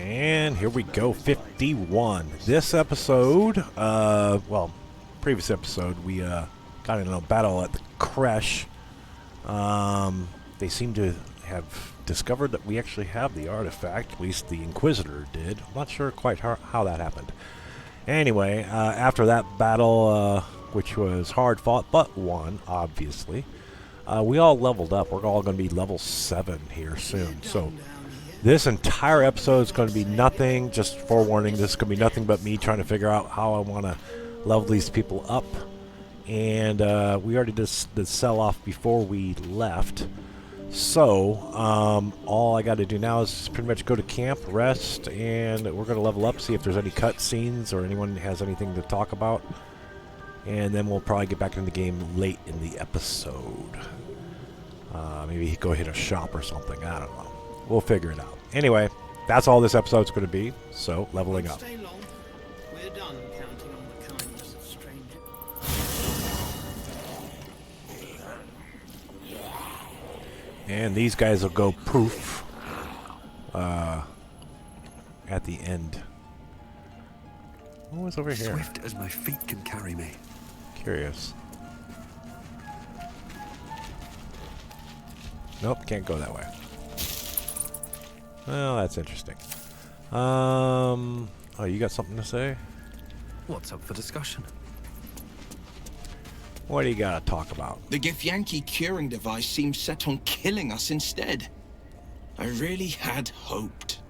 And here we go, 51. This episode, previous episode, we got in a battle at the creche. They seem to have discovered that we actually have the artifact, at least the Inquisitor did. I'm not sure quite how that happened. Anyway, after that battle, which was hard fought, but won, obviously, we all leveled up. We're all going to be level 7 here soon. So this entire episode is going to be nothing, just forewarning, this is going to be nothing but me trying to figure out how I want to level these people up. And we already did the sell-off before we left. So all I got to do now is pretty much go to camp, rest, and we're going to level up, see if there's any cutscenes or anyone has anything to talk about. And then we'll probably get back in the game late in the episode. Maybe go hit a shop or something, I don't know. We'll figure it out. Anyway, that's all this episode's going to be, so leveling up. Stay long. We're done counting on the kindness of strangers. And these guys will go poof at the end. What was over here? Swift as my feet can carry me. Curious. Nope, can't go that way. Well, that's interesting. Oh, you got something to say? What's up for discussion? What do you got to talk about? The Githyanki curing device seems set on killing us instead. I really had hoped.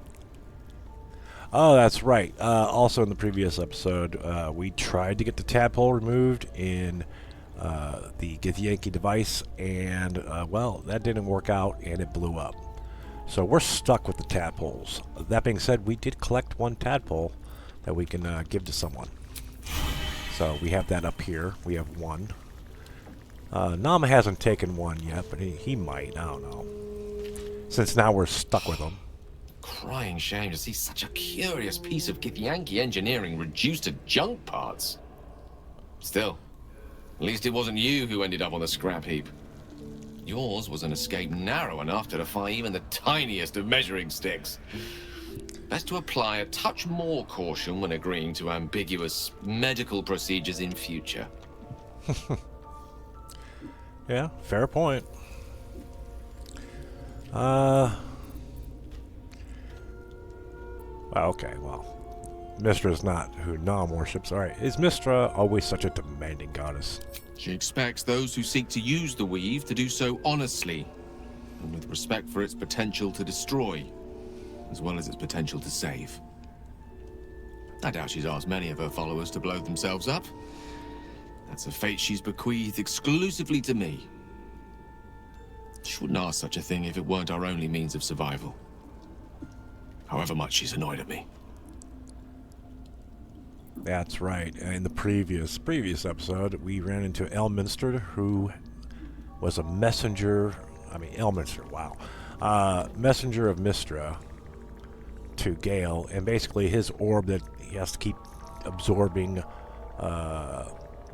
Oh, that's right. Also in the previous episode, we tried to get the tadpole removed in the Githyanki device, and, well, that didn't work out, and it blew up. So we're stuck with the tadpoles. That being said, we did collect one tadpole that we can give to someone. So we have that up here. We have one. Nama hasn't taken one yet, but he might. I don't know. Since now we're stuck with him. Crying shame to see such a curious piece of Githyanki engineering reduced to junk parts. Still, at least it wasn't you who ended up on the scrap heap. Yours was an escape narrow enough to defy even the tiniest of measuring sticks. Best to apply a touch more caution when agreeing to ambiguous medical procedures in future. Yeah, fair point. Okay, well, Mistra's not who Nam worships. Alright, is Mistra always such a demanding goddess? She expects those who seek to use the weave to do so honestly, and with respect for its potential to destroy, as well as its potential to save. I doubt she's asked many of her followers to blow themselves up. That's a fate she's bequeathed exclusively to me. She wouldn't ask such a thing if it weren't our only means of survival. However much she's annoyed at me. That's right. In the previous episode, we ran into Elminster, who was a messenger. Elminster, wow. Messenger of Mistra to Gale, and basically his orb that he has to keep absorbing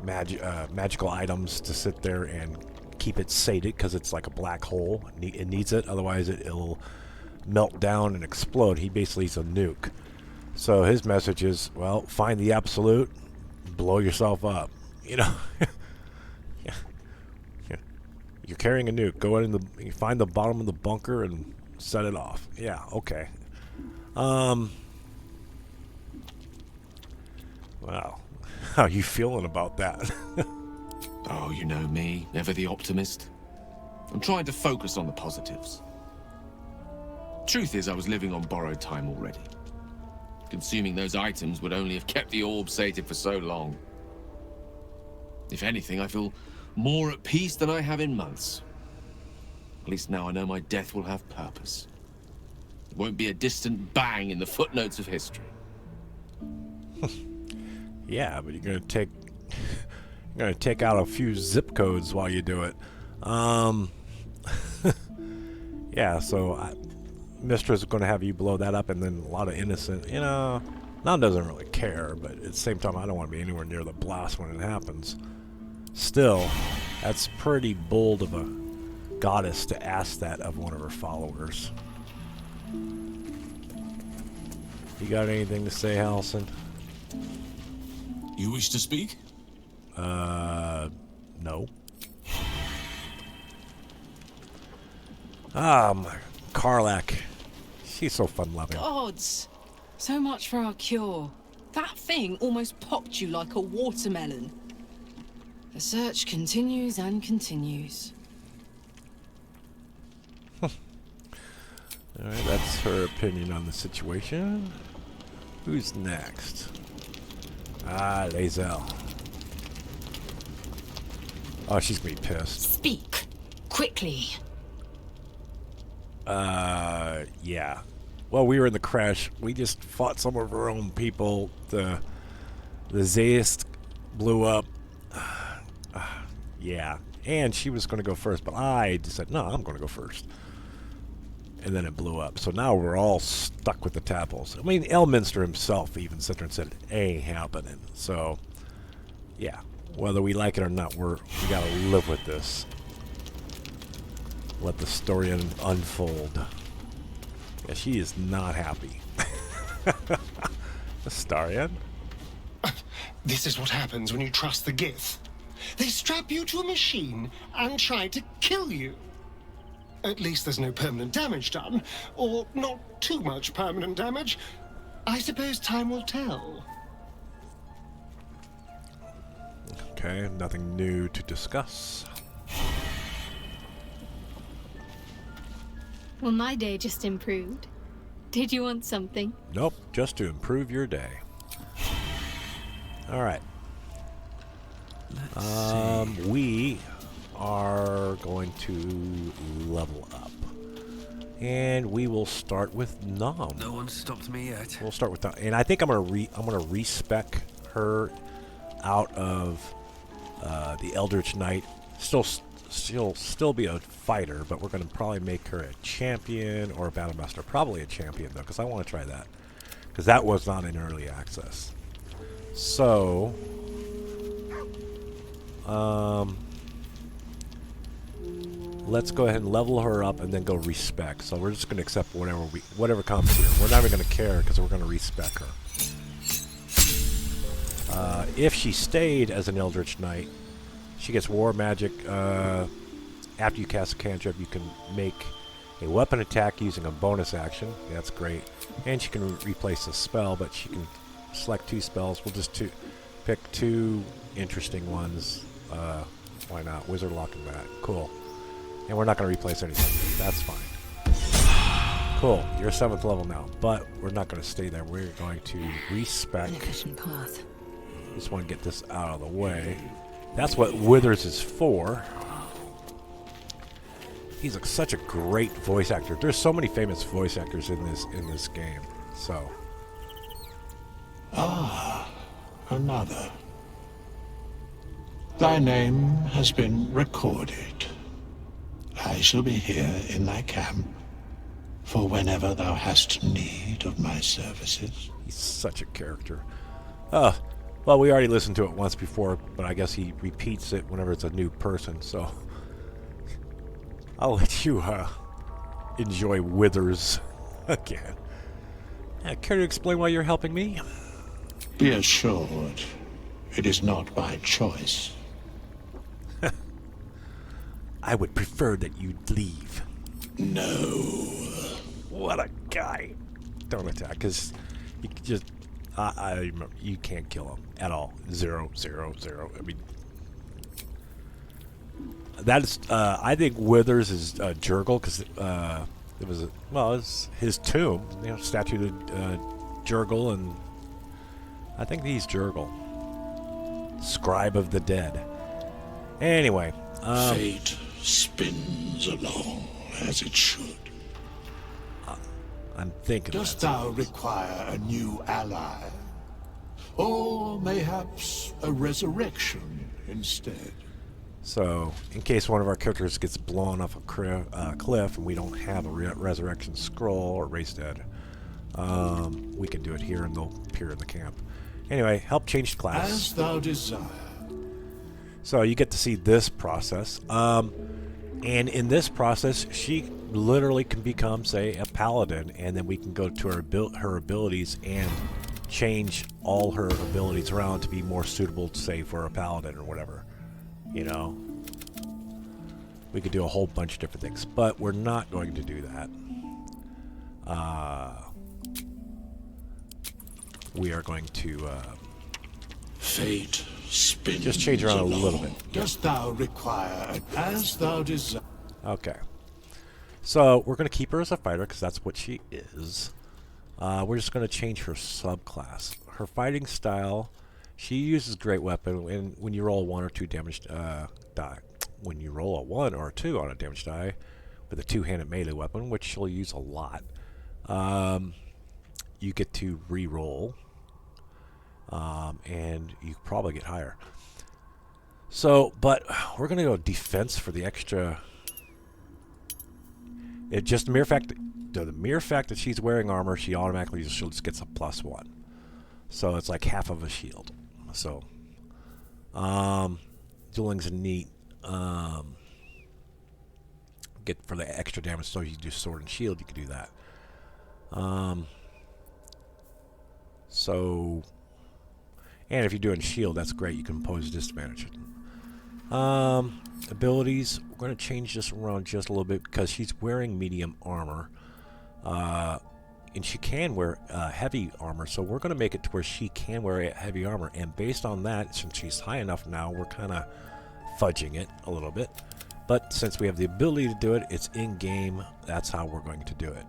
magical items to sit there and keep it sated, because it's like a black hole. It needs it, otherwise it'll melt down and explode. He basically is a nuke. So his message is, well, find the absolute, blow yourself up. You know, yeah. You're carrying a nuke. Go in you find the bottom of the bunker and set it off. Yeah, okay. Wow. How are you feeling about that? Oh, you know me, never the optimist. I'm trying to focus on the positives. Truth is, I was living on borrowed time already. Consuming those items would only have kept the orb sated for so long. If anything, I feel more at peace than I have in months. At least now I know my death will have purpose. It won't be a distant bang in the footnotes of history. Yeah, but you're gonna take out a few zip codes while you do it. Yeah, so Mistra's going to have you blow that up, and then a lot of innocent, Nam doesn't really care, but at the same time, I don't want to be anywhere near the blast when it happens. Still, that's pretty bold of a goddess to ask that of one of her followers. You got anything to say, Halson? You wish to speak? No. Ah, Karlak. She's so fun-loving. Gods! So much for our cure. That thing almost popped you like a watermelon. The search continues and continues. Alright, that's her opinion on the situation. Who's next? Ah, Lae'zel. Oh, she's gonna be pissed. Speak. Quickly. Yeah. Well, we were in the crash. We just fought some of our own people. The Zeist blew up. Yeah. And she was going to go first, but I just said, no, I'm going to go first. And then it blew up. So now we're all stuck with the Tapples. I mean, Elminster himself even sat there and said, it ain't happening. So, yeah. Whether we like it or not, we got to live with this. Let the story unfold. Yeah, she is not happy. Astarion? This is what happens when you trust the Gith. They strap you to a machine and try to kill you. At least there's no permanent damage done, or not too much permanent damage. I suppose time will tell. Okay, nothing new to discuss. Well, my day just improved. Did you want something? Nope, just to improve your day. Alright. We are going to level up. And we will start with Nom. No one stopped me yet. We'll start with Nom. And I think I'm gonna respec her out of the Eldritch Knight. She'll still be a fighter, but we're going to probably make her a champion or a battlemaster. Probably a champion, though, because I want to try that. Because that was not in early access. So, let's go ahead and level her up and then go respec. So we're just going to accept whatever comes here. We're not even going to care because we're going to respec her. If she stayed as an Eldritch Knight, she gets war magic. After you cast a cantrip, you can make a weapon attack using a bonus action. That's great. And she can replace a spell, but she can select 2 spells. We'll just pick 2 interesting ones. Why not? Wizard Lock and Bat. Cool. And we're not going to replace anything. That's fine. Cool. You're 7th level now, but we're not going to stay there. We're going to respec. Efficient path. Just want to get this out of the way. That's what Withers is for. He's such a great voice actor. There's so many famous voice actors in this game. So. Ah, another. Thy name has been recorded. I shall be here in thy camp for whenever thou hast need of my services. He's such a character. Well, we already listened to it once before, but I guess he repeats it whenever it's a new person, so I'll let you enjoy Withers again. Care to explain why you're helping me? Be assured, it is not by choice. I would prefer that you leave. No. What a guy. Don't attack, because you just... you can't kill him at all. 0, 0, 0. I mean, that is. I think Withers is Jurgle because it was it's his tomb. You know, statue of Jurgle, and I think he's Jurgle, scribe of the dead. Anyway, fate spins along as it should. I'm thinking. Dost thou require a new ally? Or mayhaps a resurrection instead? So, in case one of our characters gets blown off a cliff and we don't have a resurrection scroll or raise dead, we can do it here and they'll appear in the camp. Anyway, help change class. As thou desire. So you get to see this process. And in this process, she literally can become, say, a paladin, and then we can go to her abilities and change all her abilities around to be more suitable, say, for a paladin or whatever. You know? We could do a whole bunch of different things, but we're not going to do that. We are going to Fate spins just change around a little bit. Dost thou require as thou desire? Okay. So we're going to keep her as a fighter because that's what she is. We're just going to change her subclass. Her fighting style, she uses great weapon, and when you roll a 1 or 2 damage die, when you roll a 1 or a 2 on a damage die with a two-handed melee weapon, which she'll use a lot, you get to re-roll, and you probably get higher. So, but we're going to go defense for the extra. It just the mere fact that she's wearing armor, she automatically just gets a +1. So it's like half of a shield. So, dueling's neat. Get for the extra damage, so you do sword and shield, you can do that. So, and if you're doing shield, that's great. You can impose disadvantage. Abilities, we're going to change this around just a little bit because she's wearing medium armor. And she can wear heavy armor, so we're going to make it to where she can wear heavy armor. And based on that, since she's high enough now, we're kind of fudging it a little bit. But since we have the ability to do it, it's in-game. That's how we're going to do it.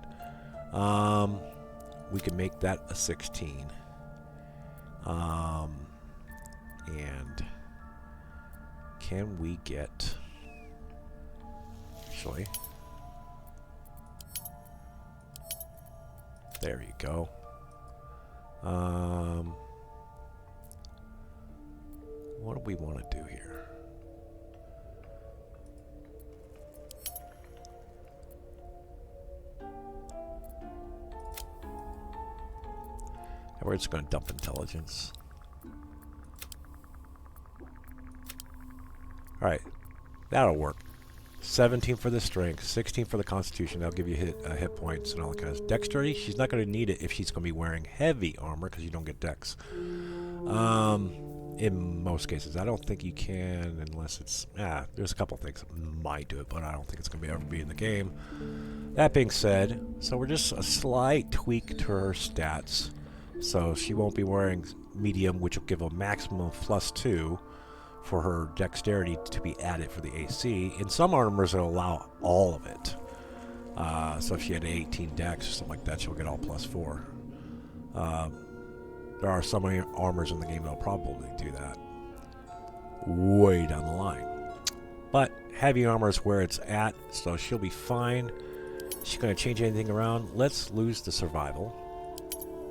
We can make that a 16. And can we get... Actually... There you go. What do we want to do here? And we're just going to dump intelligence. Alright, that'll work. 17 for the strength, 16 for the constitution. That'll give you hit points and all that kind of stuff. Dexterity, she's not going to need it if she's going to be wearing heavy armor because you don't get dex. In most cases, I don't think you can unless it's... there's a couple things that might do it, but I don't think it's going to ever be in the game. That being said, so we're just a slight tweak to her stats. So she won't be wearing medium, which will give a maximum of +2 for her dexterity to be added for the AC. In some armors, it'll allow all of it. So if she had 18 dex or something like that, she'll get all +4. There are some armors in the game that'll probably do that way down the line. But heavy armor is where it's at, so she'll be fine. She's going to change anything around. Let's lose the survival.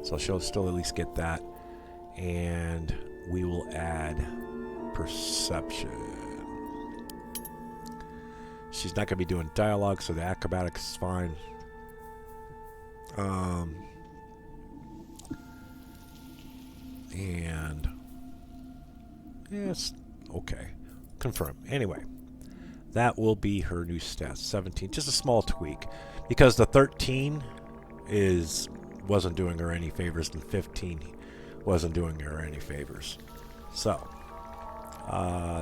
So she'll still at least get that. And we will add perception. She's not going to be doing dialogue, so the acrobatics is fine. And yes, okay. Confirm. Anyway, that will be her new stats. 17, just a small tweak, because the 13 wasn't doing her any favors, and 15 wasn't doing her any favors. So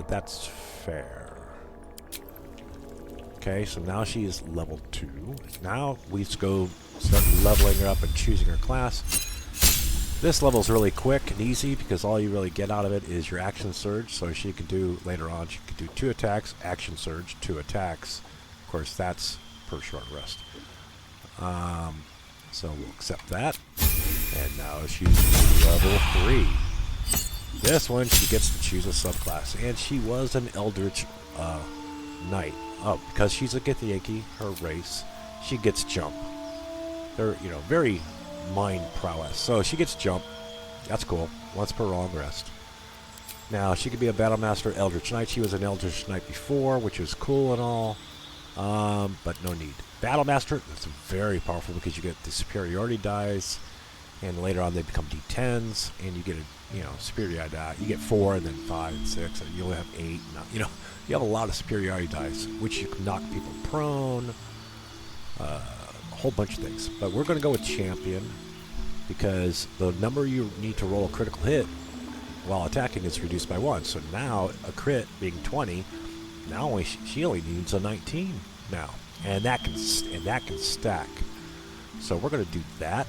that's fair. Okay, so now she is level 2. Now we just go start leveling her up and choosing her class. This level is really quick and easy because all you really get out of it is your action surge. So she can do, later on, she can do 2 attacks, action surge, 2 attacks. Of course, that's per short rest. So we'll accept that. And now she's level 3. This one, she gets to choose a subclass. And she was an Eldritch Knight. Oh, because she's a Githyanki, her race, she gets jump. They're, very mind prowess. So she gets jump. That's cool. Once per long rest. Now, she could be a Battlemaster Eldritch Knight. She was an Eldritch Knight before, which is cool and all. But no need. Battlemaster, that's very powerful because you get the superiority dice. And later on they become D10s. And you get superiority die. You get 4 and then 5 and 6, and you'll have 8. You have a lot of superiority dice, which you can knock people prone, a whole bunch of things. But we're going to go with champion because the number you need to roll a critical hit while attacking is reduced by 1. So now a crit being 20, now she only needs a 19 now, and that can stack. So we're going to do that.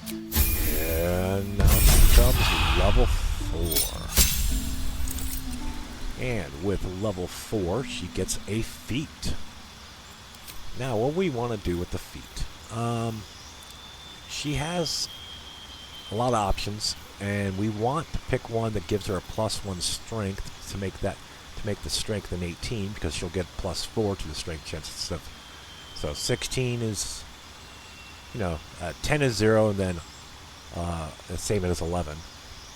And now she becomes level 4. And with level 4, she gets a feat. Now, what we want to do with the feat? She has a lot of options, and we want to pick one that gives her a +1 strength to make the strength an 18, because she'll get +4 to the strength chances. So 16 is, 10 is 0, and then the same as 11.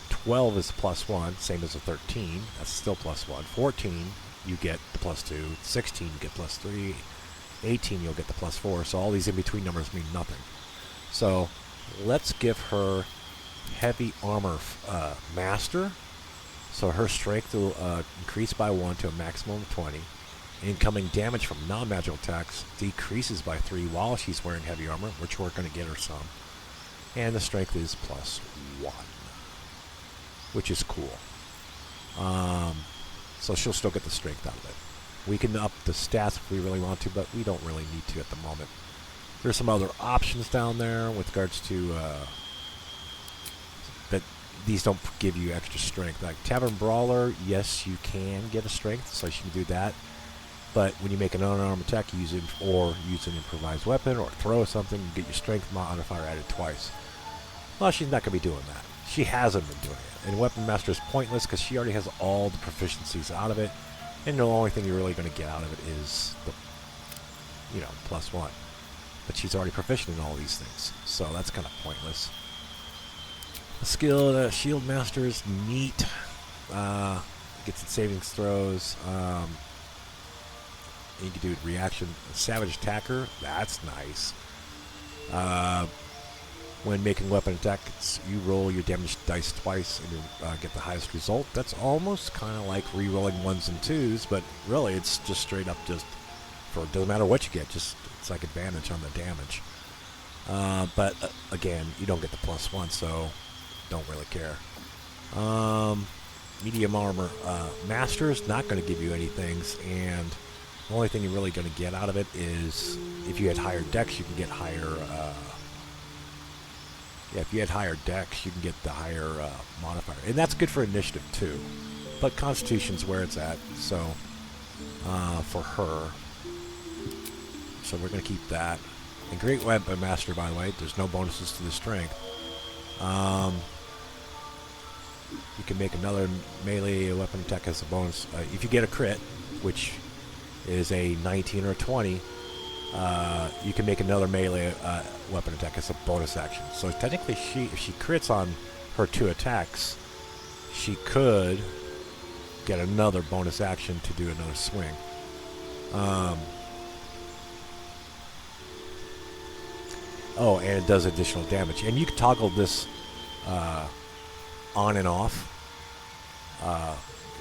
12 is +1, same as a 13. That's still +1. 14, you get the +2. 16, you get +3. 18, you'll get the +4. So all these in-between numbers mean nothing. So let's give her heavy armor master. So her strength will increase by 1 to a maximum of 20. Incoming damage from non-magical attacks decreases by 3 while she's wearing heavy armor, which we're going to get her some. And the strength is +1, which is cool. So she'll still get the strength out of it. We can up the stats if we really want to, but we don't really need to at the moment. There's some other options down there with regards to that these don't give you extra strength. Like Tavern Brawler, yes, you can get a strength, so she can do that. But when you make an unarmed attack, use an improvised weapon or throw something, you get your strength modifier added twice. Well, she's not going to be doing that. She hasn't been doing it. And Weapon Master is pointless because she already has all the proficiencies out of it. And the only thing you're really going to get out of it is the, +1. But she's already proficient in all these things. So that's kind of pointless. The skill, Shield Master is neat. Gets its savings throws. You can do reaction. Savage Attacker, that's nice. When making weapon attacks, you roll your damage dice twice and you get the highest result. That's almost kind of like re-rolling 1s and 2s, but really it's just straight up doesn't matter what you get, it's like advantage on the damage. But again, you don't get the +1, so don't really care. Medium armor. Master is not going to give you anything, and the only thing you're really going to get out of it is if you had higher dex, you can get higher... if you had higher dex, you can get the higher modifier. And that's good for initiative, too. But Constitution's where it's at, so... for her. So we're going to keep that. And Great Weapon Master, by the way, there's no bonuses to the strength. You can make another melee weapon attack as a bonus. If you get a crit, which is a 19 or a 20, you can make another melee weapon attack as a bonus action. So technically, if she crits on her 2 attacks, she could get another bonus action to do another swing. Oh, and it does additional damage. And you can toggle this on and off.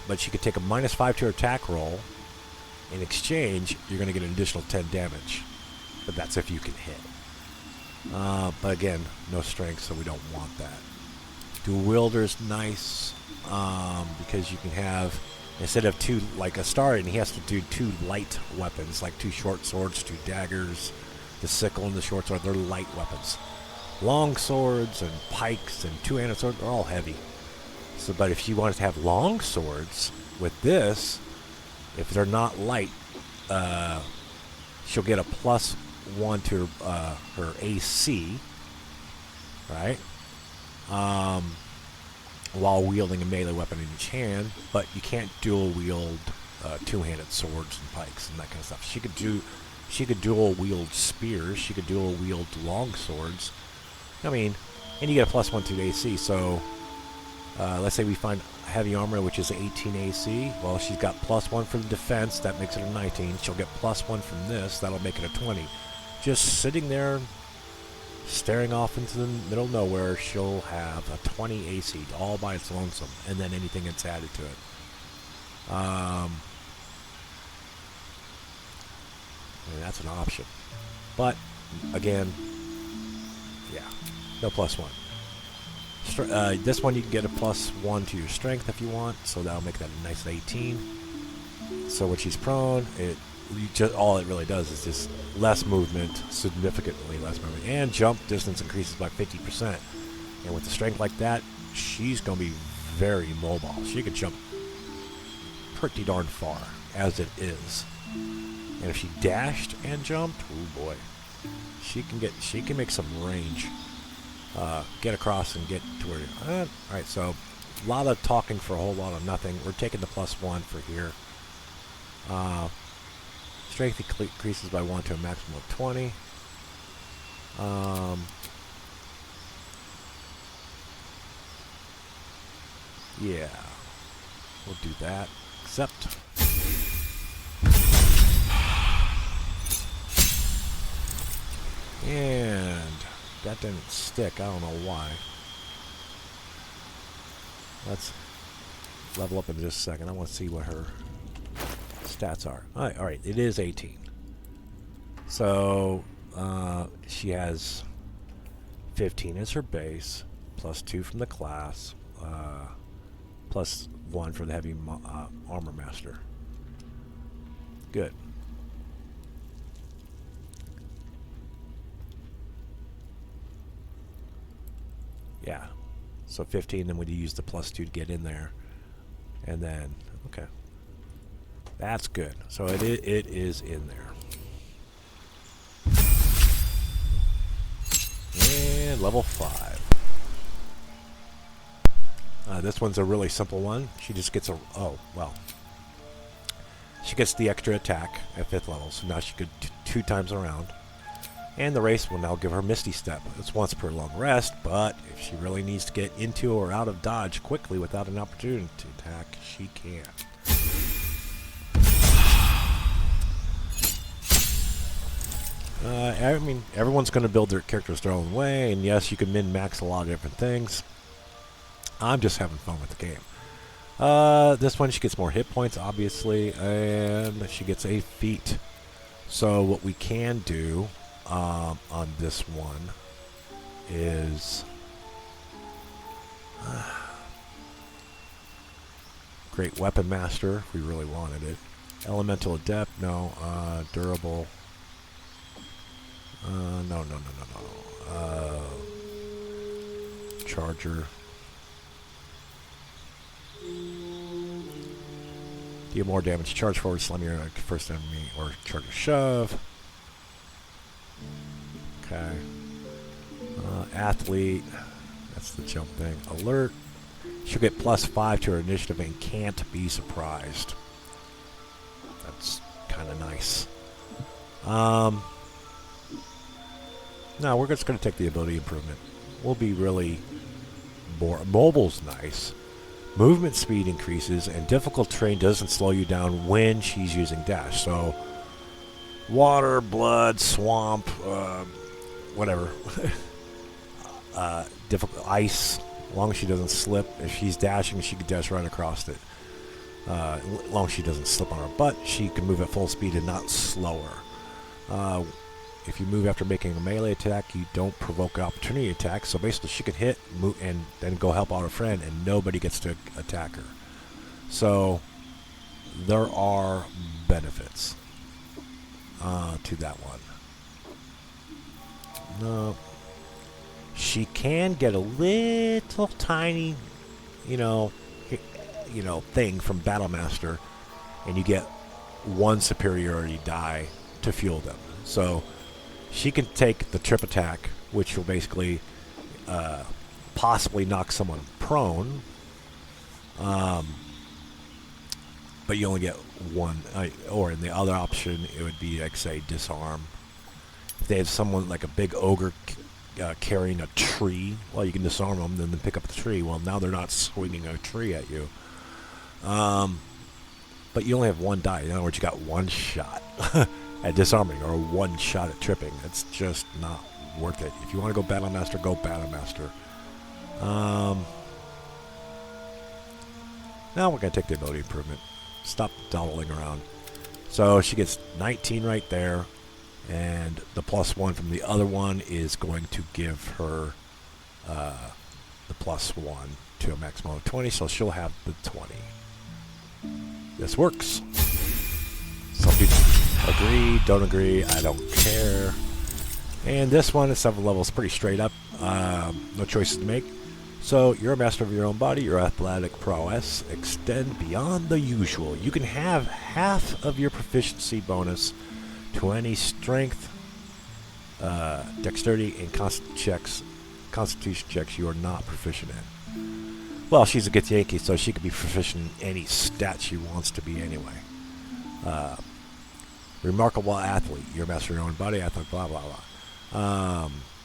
But she could take a -5 to her attack roll. In exchange, you're going to get an additional 10 damage. But that's if you can hit. But again, no strength, so we don't want that. Dual Wielder's nice. Because you can have, instead of 2, like Astarion, he has to do 2 light weapons, like 2 short swords, 2 daggers. The sickle and the short sword, they're light weapons. Long swords and pikes and 2-handed swords are all heavy. So, but if you wanted to have long swords with this, if they're not light, she'll get a +1 to her AC, right? While wielding a melee weapon in each hand, but you can't dual wield 2-handed swords and pikes and that kind of stuff. She could dual wield spears. She could dual wield long swords. I mean, and you get a +1 to AC. So let's say we find heavy armor, which is 18 AC. Well, she's got +1 for the defense. That makes it a 19. She'll get +1 from this. That'll make it a 20. Just sitting there, Staring off into the middle of nowhere, she'll have a 20 AC all by its lonesome, and then anything that's added to it. And that's an option. But, again, yeah, no +1. This one you can get a +1 to your strength if you want, so that'll make that a nice 18. So when she's prone, all it really does is just less movement, significantly less movement, and jump distance increases by 50%. And with a strength like that, she's going to be very mobile. She can jump pretty darn far as it is. And if she dashed and jumped, oh boy, she can make some range. Get across and get to where. All right, so a lot of talking for a whole lot of nothing. We're taking the +1 for here. Strength increases by 1 to a maximum of 20. Yeah, we'll do that. Accept. And that didn't stick. I don't know why. Let's level up in just a second. I want to see what her stats are. All right, it is 18. So she has 15 as her base, +2 from the class, +1 for the heavy armor master. Good. Yeah. So 15, then we use the +2 to get in there. And then, okay. That's good. So it is in there. And level 5. This one's a really simple one. She just gets she gets the extra attack at 5th level. So now she could 2 times around. And the race will now give her Misty Step. It's once per long rest, but if she really needs to get into or out of dodge quickly without an opportunity to attack, she can. I mean, everyone's going to build their characters their own way, and yes, you can min-max a lot of different things. I'm just having fun with the game. This one, she gets more hit points, obviously, and she gets a feat. So what we can do on this one is Great Weapon Master, if we really wanted it. Elemental Adept, no. Durable. No. Charger. Deal more damage. Charge forward, slam your first enemy, or charge or shove. Okay. Athlete. That's the jump thing. Alert. She'll get +5 to her initiative and can't be surprised. That's kind of nice. No, we're just going to take the ability improvement. We'll be really bored. Mobile's nice. Movement speed increases, and difficult terrain doesn't slow you down when she's using dash. So, water, blood, swamp, whatever. Difficult ice, as long as she doesn't slip. If she's dashing, she can dash right across it. As long as she doesn't slip on her butt, she can move at full speed and not slower. If you move after making a melee attack, you don't provoke an opportunity attack. So basically, she can hit, move, and then go help out her friend, and nobody gets to attack her. So there are benefits to that one. No, she can get a little tiny, thing from Battle Master, and you get 1 superiority die to fuel them. So she can take the trip attack, which will basically possibly knock someone prone, but you only get 1. Or in the other option, it would be, like, say, disarm. If they have someone like a big ogre carrying a tree, well, you can disarm them, then pick up the tree. Well, now they're not swinging a tree at you. But you only have 1 die. In other words, you got 1 shot at disarming, or 1 shot at tripping. That's just not worth it. If you want to go Battle Master, go Battle Master. Now we're going to take the ability improvement. Stop dawdling around. So she gets 19 right there. And the +1 from the other one is going to give her the +1 to a maximum of 20. So she'll have the 20. This works. Some people agree, don't agree, I don't care. And this one is 7 levels, pretty straight up. No choices to make. So you're a master of your own body. Your athletic prowess extend beyond the usual. You can have half of your proficiency bonus to any strength, dexterity, and constitution checks you are not proficient in. Well, she's a good Yankee, so she could be proficient in any stat she wants to be anyway. Remarkable athlete. You're a master of your own body. Athlete, blah, blah, blah.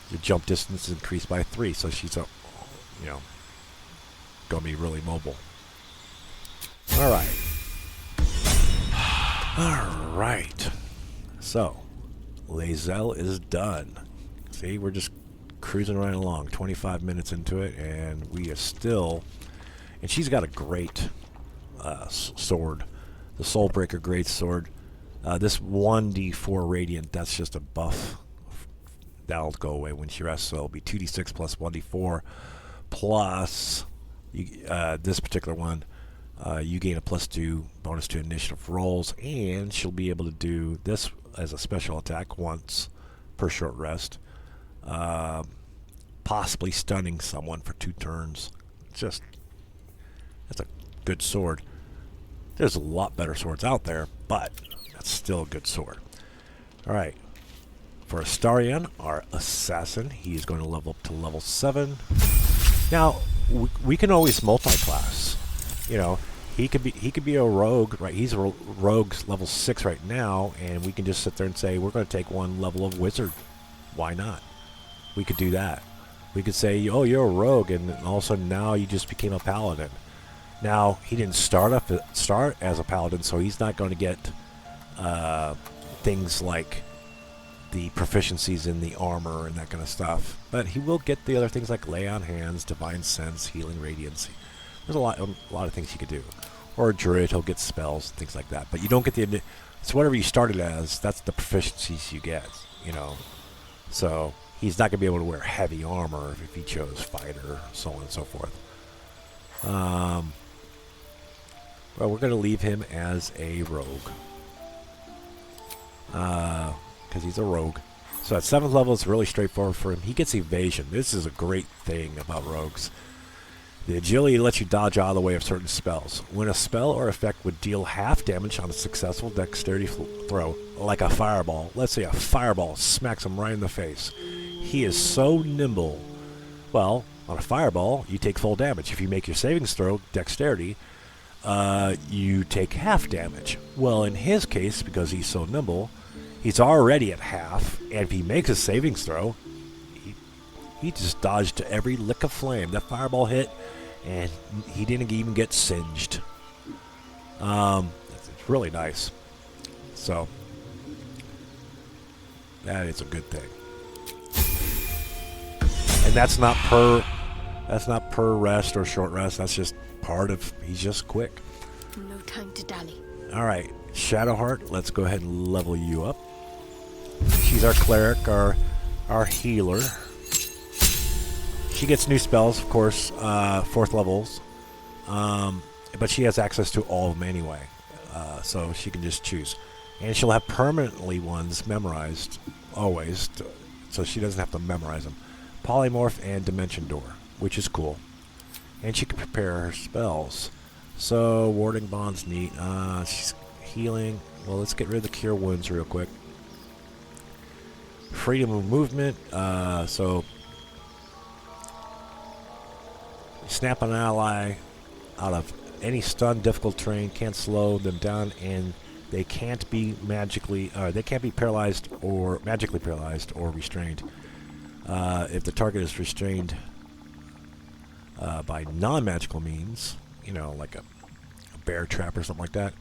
Your jump distance is increased by 3, so she's a, gonna be really mobile. Alright. Alright. So, Lae'zel is done. See, we're just cruising right along. 25 minutes into it, and we are still... And she's got a great sword. The Soulbreaker Great Sword. This 1d4 Radiant, that's just a buff. That'll go away when she rests, so it'll be 2d6 plus 1d4 plus this particular one. You gain a +2 bonus to initiative rolls, and she'll be able to do this as a special attack once per short rest. Possibly stunning someone for 2 turns. That's a good sword. There's a lot better swords out there, but that's still a good sword. Alright. For Astarion, our assassin, he is going to level up to level 7. Now, we can always multi-class. He could be a rogue, right? He's a rogue's level 6 right now, and we can just sit there and say, we're going to take 1 level of wizard. Why not? We could do that. We could say, oh, you're a rogue, and all of a sudden now you just became a paladin. Now, he didn't start as a paladin, so he's not going to get things like the proficiencies in the armor and that kind of stuff. But he will get the other things like Lay on Hands, Divine Sense, Healing Radiance. There's a lot of things he could do. Or a druid, he'll get spells, things like that. But you don't get the... It's whatever you started as, that's the proficiencies you get, So, he's not going to be able to wear heavy armor if he chose fighter, so on and so forth. Well, we're going to leave him as a rogue. Because he's a rogue. So at 7th level, it's really straightforward for him. He gets evasion. This is a great thing about rogues. The agility lets you dodge out of the way of certain spells. When a spell or effect would deal half damage on a successful dexterity throw, like a fireball, let's say a fireball smacks him right in the face, he is so nimble. Well, on a fireball, you take full damage. If you make your savings throw, dexterity, you take half damage. Well, in his case, because he's so nimble, he's already at half, and if he makes a savings throw, he just dodged every lick of flame. That fireball hit, and he didn't even get singed. It's really nice. So, that is a good thing. And that's not per rest or short rest. That's just part of, he's just quick. No time to dally. Alright, Shadowheart, let's go ahead and level you up. She's our cleric, our healer. She gets new spells, of course, 4th levels. But she has access to all of them anyway. So she can just choose. And she'll have permanently ones memorized, always, so she doesn't have to memorize them. Polymorph and Dimension Door, which is cool. And she can prepare her spells. So, Warding Bond's neat. She's healing. Well, let's get rid of the Cure Wounds real quick. Freedom of movement. So, snap an ally out of any stun, difficult terrain, can't slow them down, and they can't be paralyzed or magically paralyzed or restrained. If the target is restrained by non-magical means, like a bear trap or something like that,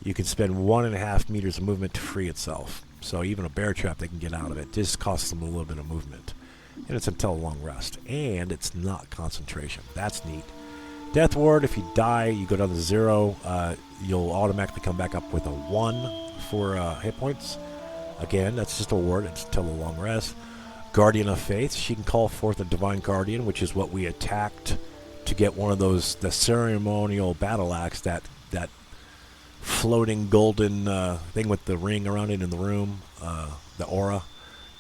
you can spend 1.5 meters of movement to free itself. So even a bear trap, they can get out of it. Just costs them a little bit of movement. And it's until a long rest. And it's not concentration. That's neat. Death Ward, if you die, you go down to 0. You'll automatically come back up with a 1 for hit points. Again, that's just a ward. It's until a long rest. Guardian of Faith. She can call forth a Divine Guardian, which is what we attacked to get one of those, the ceremonial battle axe, that floating golden thing with the ring around it in the room, the aura.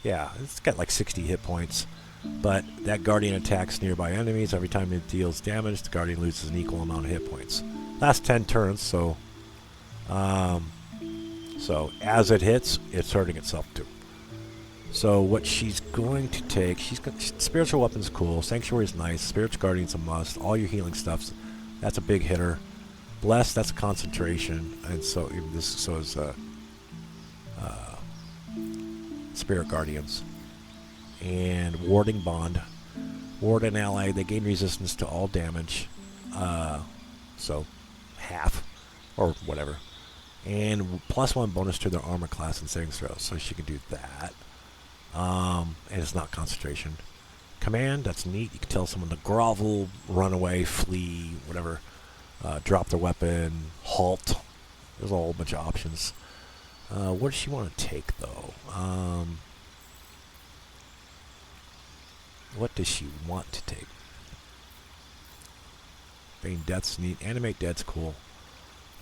Yeah, it's got like 60 hit points. But that Guardian attacks nearby enemies. Every time it deals damage, the Guardian loses an equal amount of hit points. Last 10 turns, so as it hits, it's hurting itself too. So what she's going to take, Spiritual Weapon's cool, Sanctuary is nice, Spiritual Guardian's a must, all your healing stuffs, that's a big hitter. Bless, that's concentration, and so is Spirit Guardians. And Warding Bond. Ward and ally, they gain resistance to all damage. So half, or whatever. And +1 bonus to their armor class and saving throws, so she can do that. And it's not concentration. Command, that's neat. You can tell someone to grovel, run away, flee, whatever. Drop their weapon, halt. There's a whole bunch of options. What does she want to take, though? What does she want to take? Feign Death's neat. Animate Dead's cool.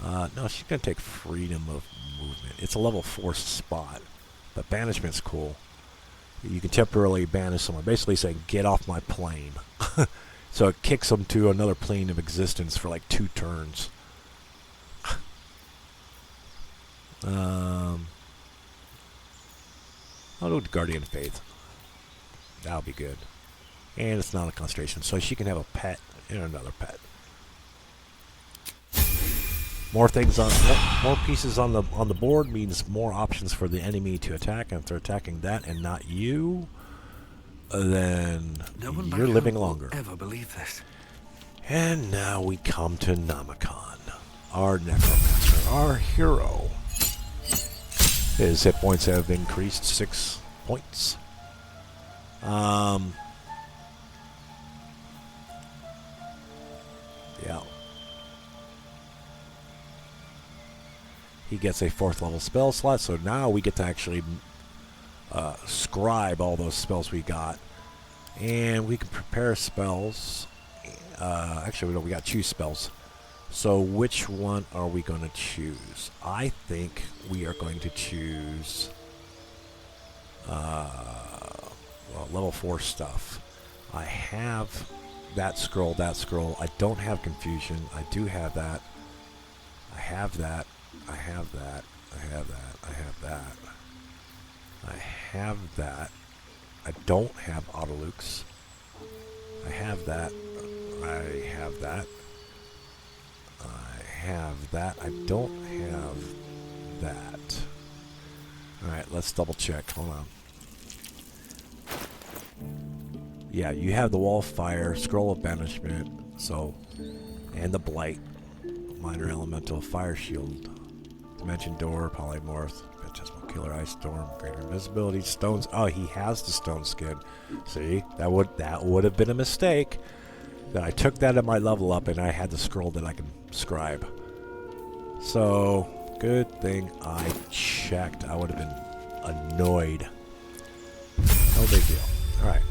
No, she's going to take Freedom of Movement. It's a level 4 spot, but Banishment's cool. You can temporarily banish someone, basically saying, get off my plane. So it kicks them to another plane of existence for like 2 turns. I'll do Guardian of Faith. That'll be good. And it's not a concentration, so she can have a pet and another pet. More things on more pieces on the board means more options for the enemy to attack, and if they're attacking that and not you, then No one you're back living home will longer. ever believe this. And now we come to Namicon, our necromancer, our hero. His hit points have increased 6 points. Yeah. He gets a 4th level spell slot, so now we get to actually scribe all those spells we got. And we can prepare spells. Actually, no, we got choose spells. So which one are we going to choose? I think we are going to choose well, level 4 stuff. I have that scroll. I don't have confusion. I do have that. I have that. I have that. I have that. I have that. I have that. I don't have Autolukes. I have that. I have that. I have that. I don't have that. Alright, let's double check. Hold on. Yeah, you have the Wall of Fire, Scroll of Banishment, so, and the Blight, Minor Elemental, Fire Shield, Dimension Door, Polymorph, Phantasmal Killer, Ice Storm, Greater Invisibility, Stones. Oh, he has the Stone Skin. See, that would have been a mistake. That I took that at my level up, and I had the scroll that I can scribe. So, good thing I checked. I would have been annoyed. No big deal. All right.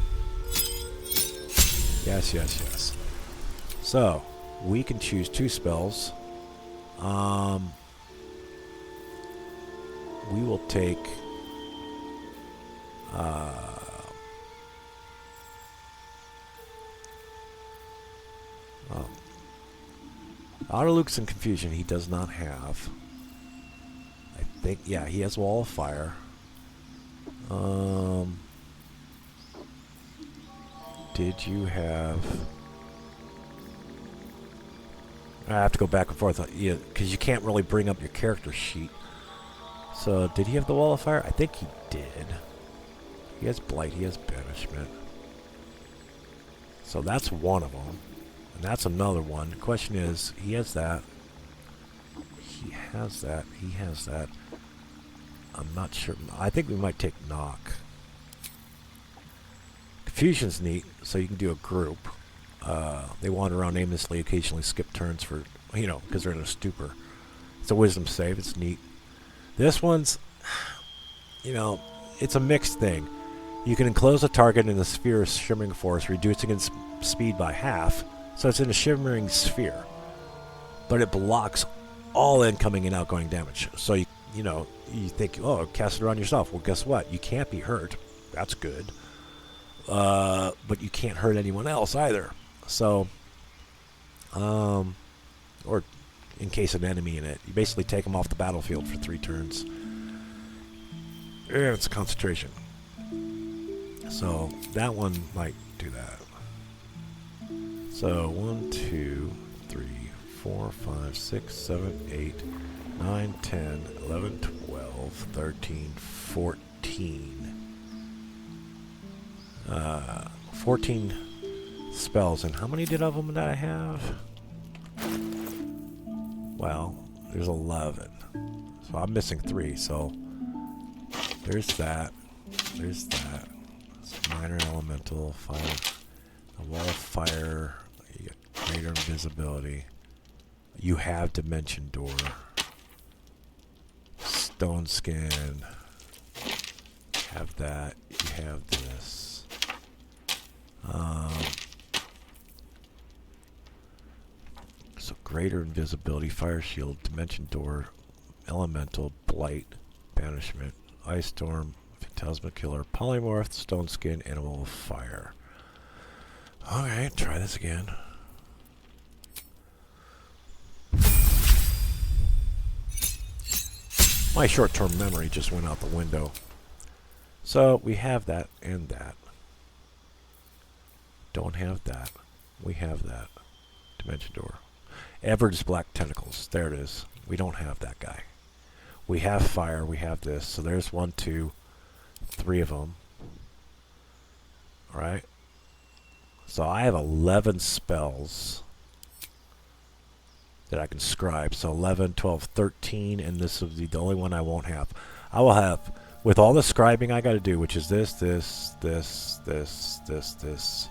Yes, yes, yes. So, we can choose 2 spells. We will take Autolukes and Confusion he does not have. I think, yeah, he has Wall of Fire. Did you have... I have to go back and forth, yeah, because you can't really bring up your character sheet. So, did he have the Wall of Fire? I think he did. He has Blight, he has Banishment. So that's one of them. And that's another one. The question is, he has that. He has that. He has that. I'm not sure. I think we might take knock. Confusion's neat, so you can do a group. They wander around aimlessly, occasionally skip turns for, because they're in a stupor. It's a wisdom save. It's neat. This one's, it's a mixed thing. You can enclose a target in a sphere of shimmering force, reducing its speed by half, so it's in a shimmering sphere. But it blocks all incoming and outgoing damage. So you think, oh, cast it around yourself. Well, guess what? You can't be hurt. That's good. But you can't hurt anyone else either. So, or in case an enemy in it, you basically take them off the battlefield for 3 turns. And it's a concentration. So that one might do that. So 1, 2, 3, 4, 5, 6, 7, 8, 9, 10, 11, 12, 13, 14. 14 spells. And how many of them did I have? Well, there's 11. So I'm missing 3. So there's that. There's that. It's minor elemental, fire, a wall of fire. You get greater invisibility. You have dimension door. Stone skin. Have that. You have this. So greater invisibility, fire shield, dimension door, elemental, blight, banishment, ice storm, phantasma killer, polymorph, stone skin, animal of fire. Okay, try this again. My short-term memory just went out the window. So we have that and that. Don't have that. We have that. Dimension door. Average black tentacles. There it is. We don't have that guy. We have fire. We have this. So there's 1, 2, 3 of them. Alright. So I have 11 spells that I can scribe. So 11, 12, 13, and this will be the only one I won't have. I will have, with all the scribing I got to do, which is this, this, this, this, this, this,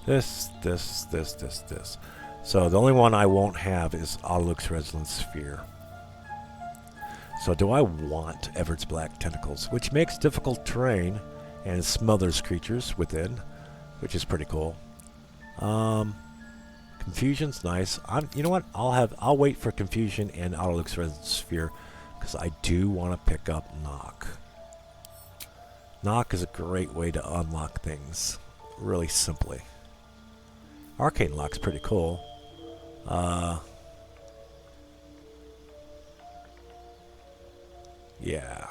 this, this, this, this, this. So the only one I won't have is Autolux Resonance Sphere. So do I want Everett's Black Tentacles, which makes difficult terrain and smothers creatures within, which is pretty cool. Confusion's nice. You know what? I'll wait for Confusion and Autolux Resonance Sphere because I do want to pick up Knock. Knock is a great way to unlock things, really simply. Arcane Lock's pretty cool. Yeah,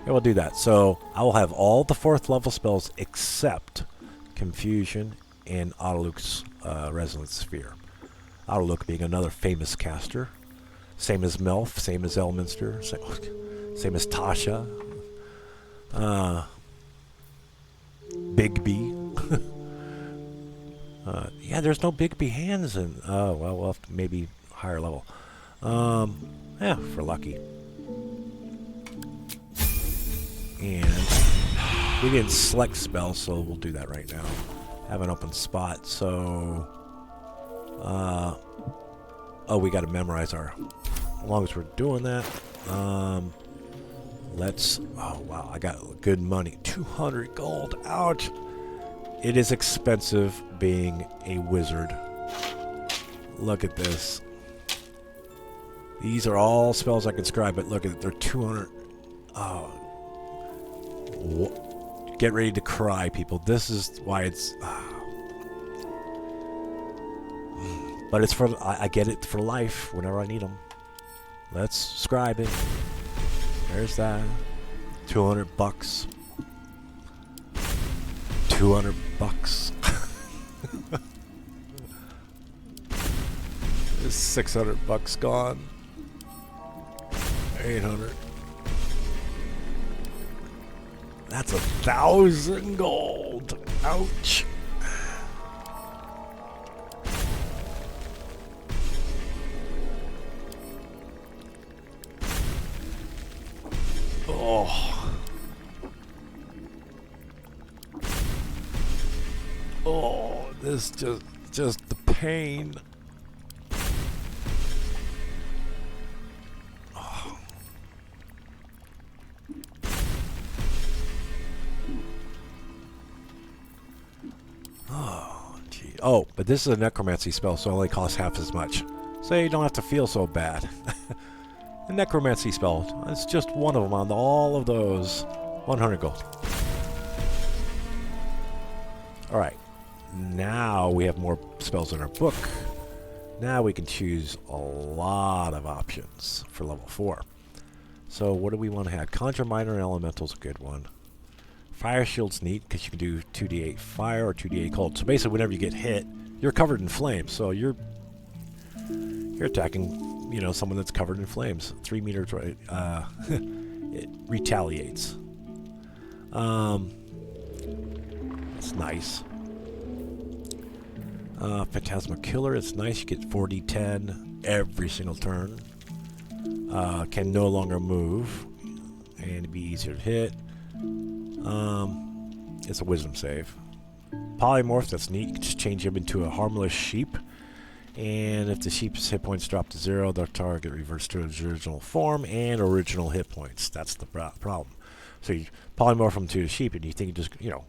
we'll do that. So I will have all the 4th level spells except Confusion and Autolux Resonance Sphere. Autolux being another famous caster. Same as Melf, same as Elminster, same as Tasha. Bigby. Yeah, there's no Bigby hands in. Oh, well, we'll have to maybe higher level. Yeah, for lucky. And we didn't select spells, so we'll do that right now. Have an open spot, so... oh, we gotta memorize our... As long as we're doing that, let's... Oh, wow, I got good money. 200 gold, ouch! It is expensive being a wizard. Look at this. These are all spells I can scribe, but look at it, they're 200... Oh. Get ready to cry, people. This is why it's... But it's for... I get it for life whenever I need them. Let's scribe it. There's that. 200 bucks. 200 bucks. There's 600 bucks gone. 800. That's 1,000 gold. Ouch. Oh. Oh, this just the pain. Oh, gee. Oh, but this is a necromancy spell, so it only costs half as much. So you don't have to feel so bad. The necromancy spell. It's just one of them on all of those. 100 gold. Alright. Now we have more spells in our book. Now we can choose a lot of options for level 4. So what do we want to have? Conjure Minor Elemental's a good one. Fire Shield's neat because you can do 2d8 fire or 2d8 cold. So basically whenever you get hit, you're covered in flames. So you're attacking, you know, someone that's covered in flames. 3 meters, right? It retaliates. It's nice. Phantasma Killer, it's nice. You get 4d10 every single turn. Can no longer move. And be easier to hit. It's a wisdom save. Polymorph, that's neat. You can just change him into a harmless sheep. And if the sheep's hit points drop to 0, the target reverts to its original form and original hit points. That's the problem. So you polymorph him to a sheep and you think you just, you know,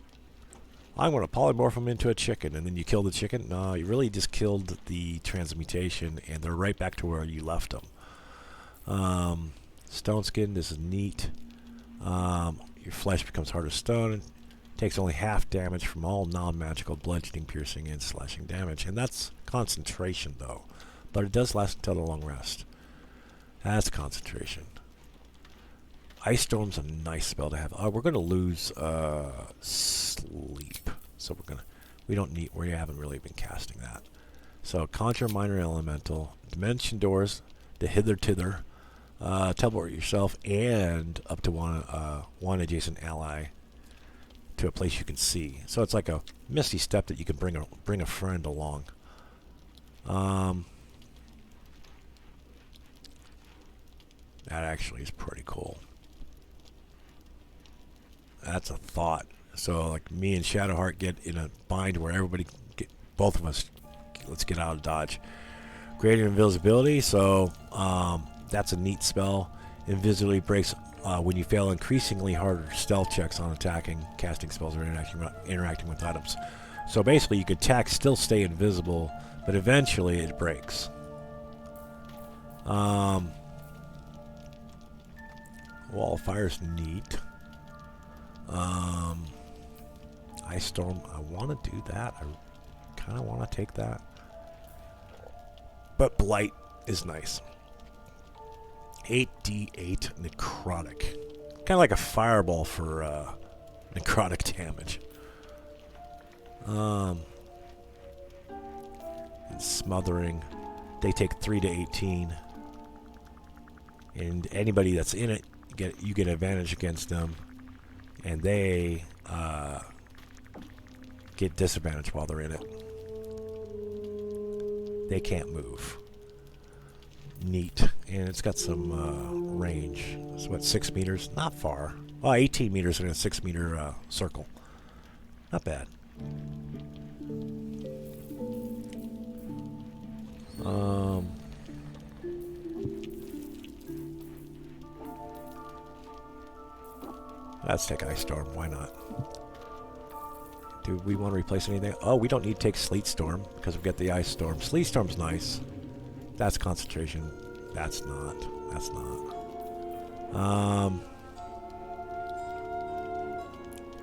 I'm going to polymorph him into a chicken, and then you kill the chicken. No, you really just killed the transmutation, and they're right back to where you left them. Stone skin, this is neat. Your flesh becomes hard as stone. Takes only half damage from all non-magical bludgeoning, piercing, and slashing damage. And that's concentration, though. But it does last until the long rest. That's concentration. Ice Storm's a nice spell to have. We're going to lose sleep. So we haven't really been casting that. So Conjure Minor Elemental, Dimension Doors, the hither-tither, teleport yourself and up to one adjacent ally to a place you can see. So it's like a misty step that you can bring a friend along. That actually is pretty cool. That's a thought. So like me and Shadowheart get in a bind where both of us, let's get out of dodge. Greater invisibility, so that's a neat spell. Invisibly breaks when you fail increasingly harder stealth checks on attacking, casting spells, or interacting with items. So basically you could attack, still stay invisible, but eventually it breaks. Wall of Fire's neat. Ice Storm, I want to do that. I kind of want to take that. But Blight is nice. 8d8 necrotic. Kind of like a fireball for necrotic damage. And smothering. They take 3 to 18. And anybody that's in it, you get advantage against them. And they get disadvantage while they're in it. They can't move. Neat. And it's got some range. It's what, 6 meters? Not far. Oh, 18 meters in a 6 meter circle. Not bad. Let's take Ice Storm. Why not? Do we want to replace anything? Oh, we don't need to take Sleet Storm because we've got the Ice Storm. Sleet Storm's nice. That's concentration. That's not. That's not.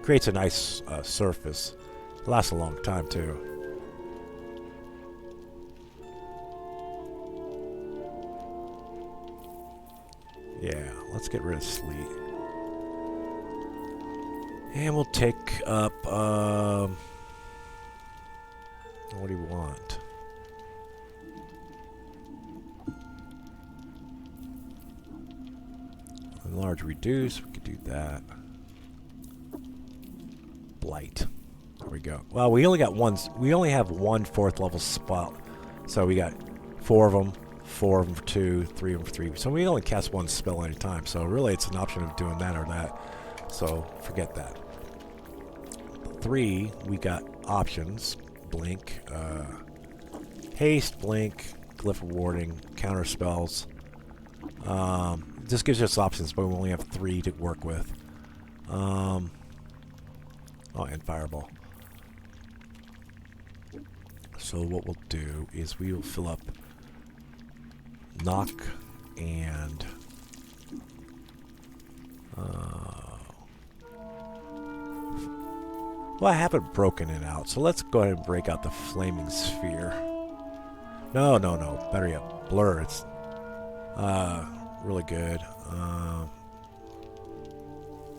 Creates a nice surface. Lasts a long time too. Yeah, let's get rid of Sleet. And we'll take up, what do you want? Enlarge, reduce, we could do that. Blight. There we go. Well, we only have one 4th level spell. So we got 4 of them. 4 of them for 2, 3 of them for 3. So we only cast one spell at a time. So really it's an option of doing that or that. So forget that. 3, we got options. Blink, haste, blink, glyph of warding, counter spells. This gives us options, but we only have 3 to work with. Oh, and fireball. So what we'll do is we will fill up knock and well, I haven't broken it out, so let's go ahead and break out the flaming sphere. No, better yet, blur. It's really good.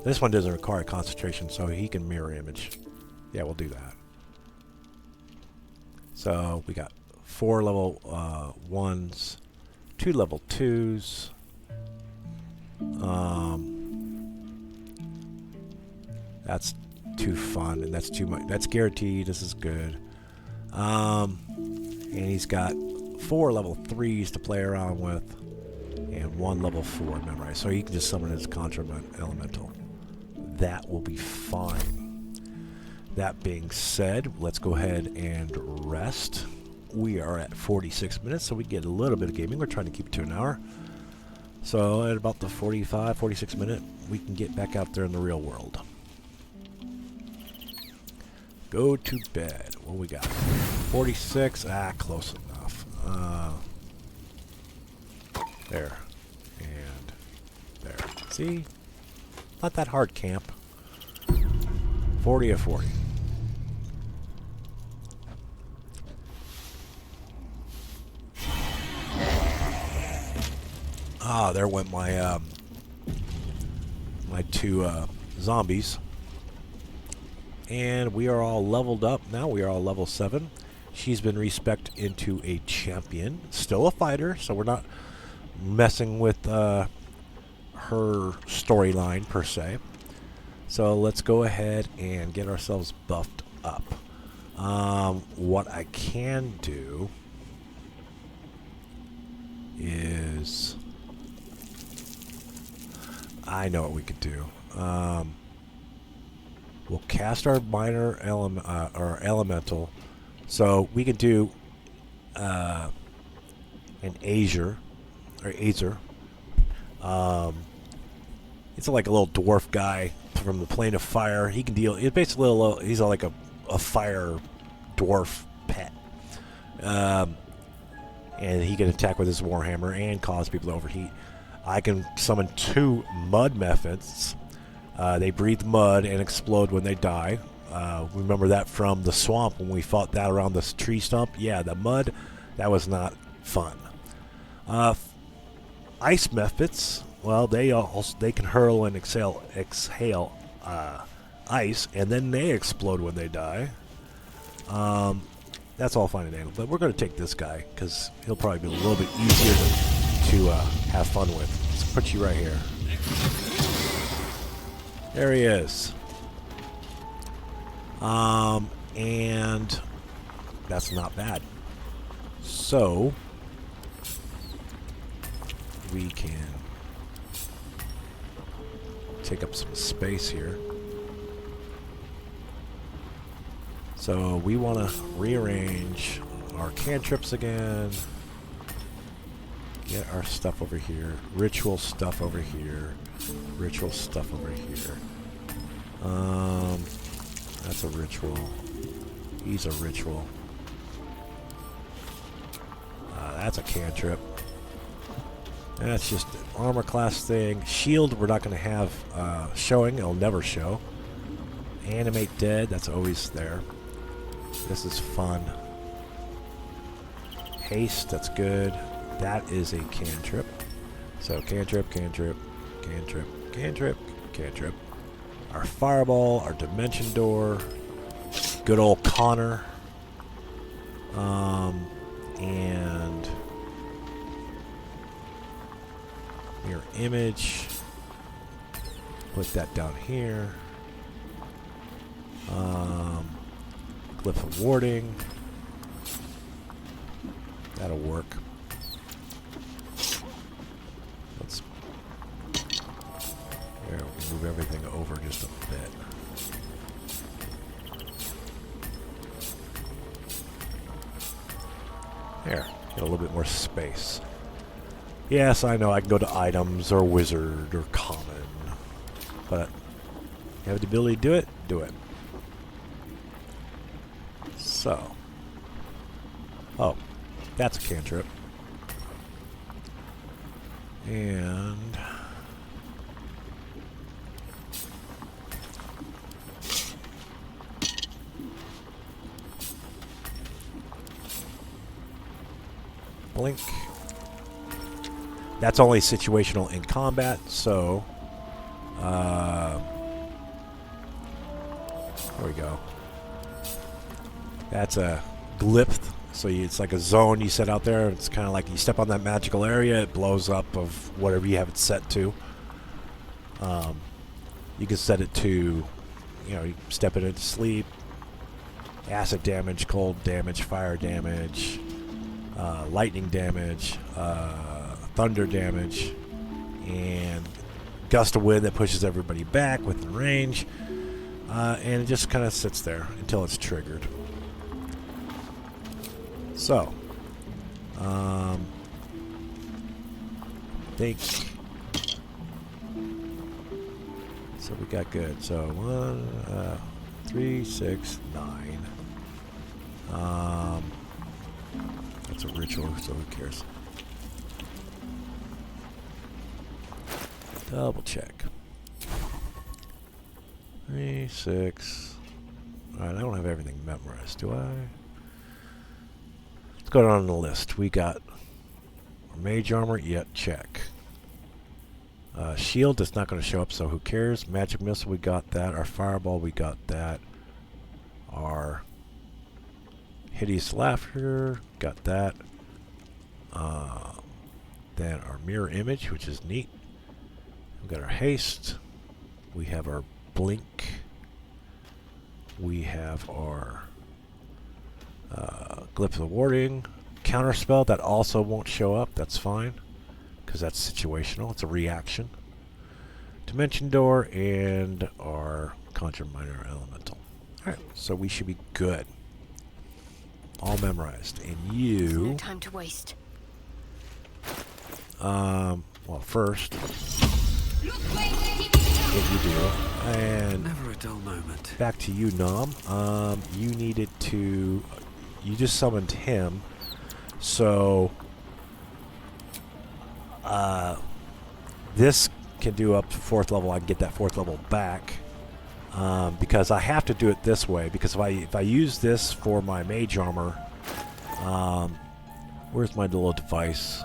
This one doesn't require concentration, so he can mirror image. Yeah, we'll do that. So we got 4 level 1s, 2 level 2s. That's too fun, and that's too much. That's guaranteed. This is good. And he's got 4 level 3s to play around with, and 1 level 4 memorize. So he can just summon his Contra Elemental. That will be fine. That being said, let's go ahead and rest. We are at 46 minutes, so we get a little bit of gaming. We're trying to keep it to an hour. So at about the 45, 46 minute, we can get back out there in the real world. Go to bed. What we got? 46. Close enough. There. And there. See? Not that hard, camp. 40 of 40. There went my my 2 zombies. And we are all leveled up. Now we are all level 7. She's been respec'd into a champion. Still a fighter, so we're not messing with her storyline per se. So let's go ahead and get ourselves buffed up. What I can do is... I know what we could do. We'll cast our minor element, or elemental, so we can do an Azer, or Azer. It's like a little dwarf guy from the plane of fire. He can deal. It's basically he's like a fire dwarf pet, and he can attack with his warhammer and cause people to overheat. I can summon 2 mud methods. They breathe mud and explode when they die. Remember that from the swamp when we fought that around this tree stump? Yeah, the mud, that was not fun. Ice methods, well, they can hurl and exhale ice, and then they explode when they die. That's all fine and dandy, but we're going to take this guy because he'll probably be a little bit easier to have fun with. Let's put you right here. There he is. And that's not bad. So we can take up some space here. So we want to rearrange our cantrips again. Get our stuff over here. Ritual stuff over here. Ritual stuff over here. That's a ritual. He's a ritual. That's a cantrip. That's just an armor class thing. Shield we're not going to have showing. It'll never show. Animate dead. That's always there. This is fun. Haste. That's good. That is a cantrip. So cantrip, cantrip, cantrip, cantrip, cantrip. Our fireball, our dimension door, good old Connor, and mirror image. Put that down here. Glyph of warding. That'll work. There, get a little bit more space. Yes, I know I can go to items or wizard or common, but you have the ability to do it, do it. So, oh, that's a cantrip. And blink. That's only situational in combat, so there we go. That's a glyph, so it's like a zone you set out there. It's kind of like you step on that magical area, it blows up of whatever you have it set to. You can set it to, you know, you step it into sleep, acid damage, cold damage, fire damage, lightning damage, thunder damage, and gust of wind that pushes everybody back within range, and it just kind of sits there until it's triggered. So, think. So we got good. So 1, 3, 6, 9. That's a ritual, so who cares? Double check. 3, 6. Alright, I don't have everything memorized, do I? Let's go down the list. We got our mage armor, yet check. Shield is not going to show up, so who cares? Magic missile, we got that. Our fireball, we got that. Our hideous laughter, got that. Then our mirror image, which is neat. We've got our haste. We have our blink. We have our glyph of warding. Counterspell, that also won't show up. That's fine, because that's situational. It's a reaction. Dimension door and our conjure minor elemental. Alright, so we should be good. All memorized. And you... No time to waste. Well, first... If you do. And... Never a dull moment. Back to you, Nom. You needed to... You just summoned him. So... this can do up to 4th level. I can get that 4th level back. Because I have to do it this way. Because if I use this for my mage armor... where's my little device?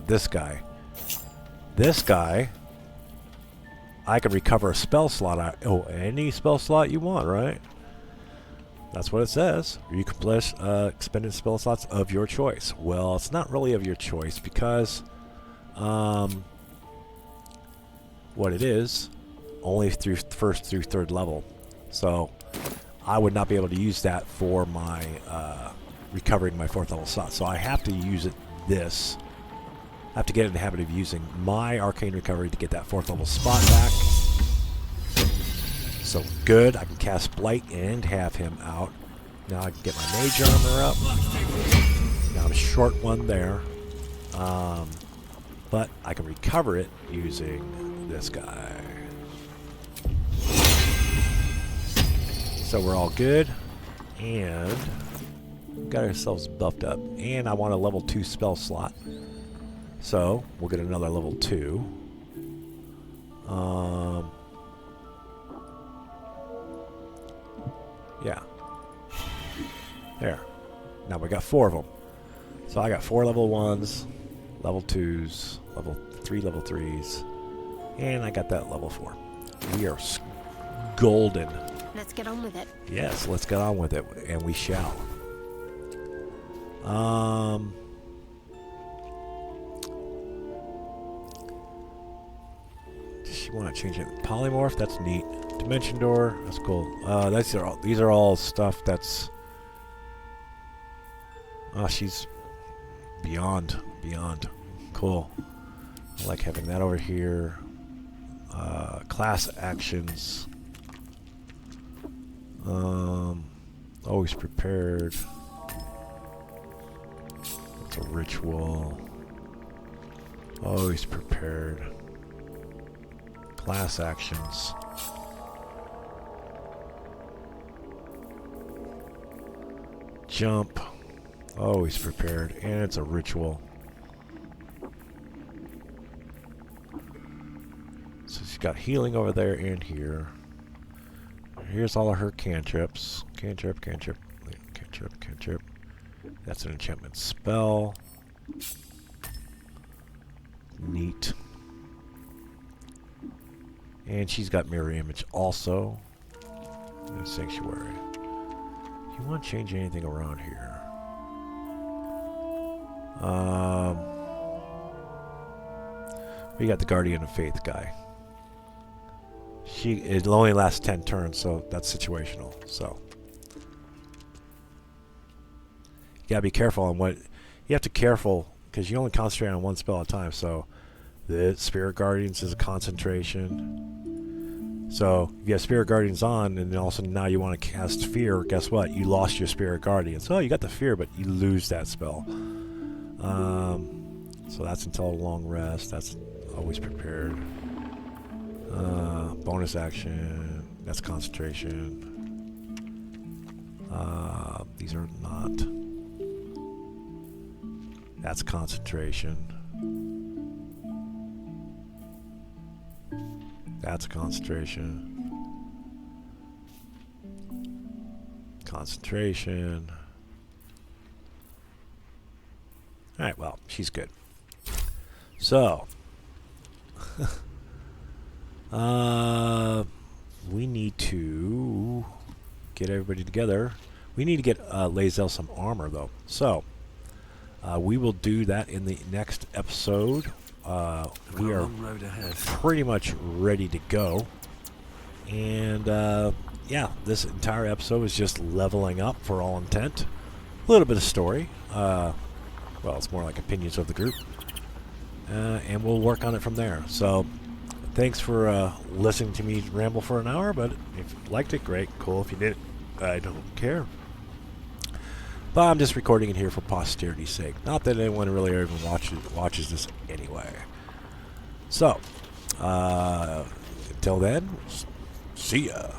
This guy. This guy... I can recover a spell slot. Any spell slot you want, right? That's what it says. You can place expended spell slots of your choice. Well, it's not really of your choice because what it is, only through 1st through 3rd level. So I would not be able to use that for my recovering my 4th level slot. So I have to use it this. I have to get in the habit of using my arcane recovery to get that 4th level spot back. So good, I can cast Blight and have him out. Now I can get my mage armor up. Now I'm short one there. But I can recover it using this guy. So we're all good. And got ourselves buffed up. And I want a level 2 spell slot. So we'll get another level 2. Yeah. There. Now we got 4 of them. So I got 4 level 1s, level 2s, level 3 level 3s, and I got that level 4. We are golden. Let's get on with it. Yes, let's get on with it, and we shall. Does she want to change it? Polymorph, that's neat. Dimension door, that's cool. These are all stuff that's... Oh, she's beyond. Cool. I like having that over here. Class actions. Always prepared. a ritual. Always prepared. Class actions. Jump. Always prepared. And it's a ritual. So she's got healing over there and here. Here's all of her cantrips. Cantrip, cantrip, cantrip, cantrip. That's an enchantment spell. Neat. And she's got mirror image also. And sanctuary. You want to change anything around here? We got the Guardian of Faith guy. It only lasts 10 turns, so that's situational. So you gotta be careful on what you have to careful because you only concentrate on one spell at a time. So the Spirit Guardians is a concentration. So if you have Spirit Guardians on, and then all of a sudden now you want to cast Fear. Guess what? You lost your Spirit Guardians. Oh, you got the Fear, but you lose that spell. So that's until a long rest. That's always prepared. Bonus action. That's concentration. These are not. That's concentration. That's concentration. Concentration. Alright, well, she's good. So. We need to get everybody together. We need to get Lae'zel some armor, though. So, we will do that in the next episode. We are pretty much ready to go. And, yeah, this entire episode is just leveling up for all intent. A little bit of story. Well, it's more like opinions of the group. And we'll work on it from there. So, thanks for listening to me ramble for an hour, but if you liked it, great, cool. If you didn't, I don't care. But I'm just recording it here for posterity's sake. Not that anyone really even watches this anyway. So, until then, see ya.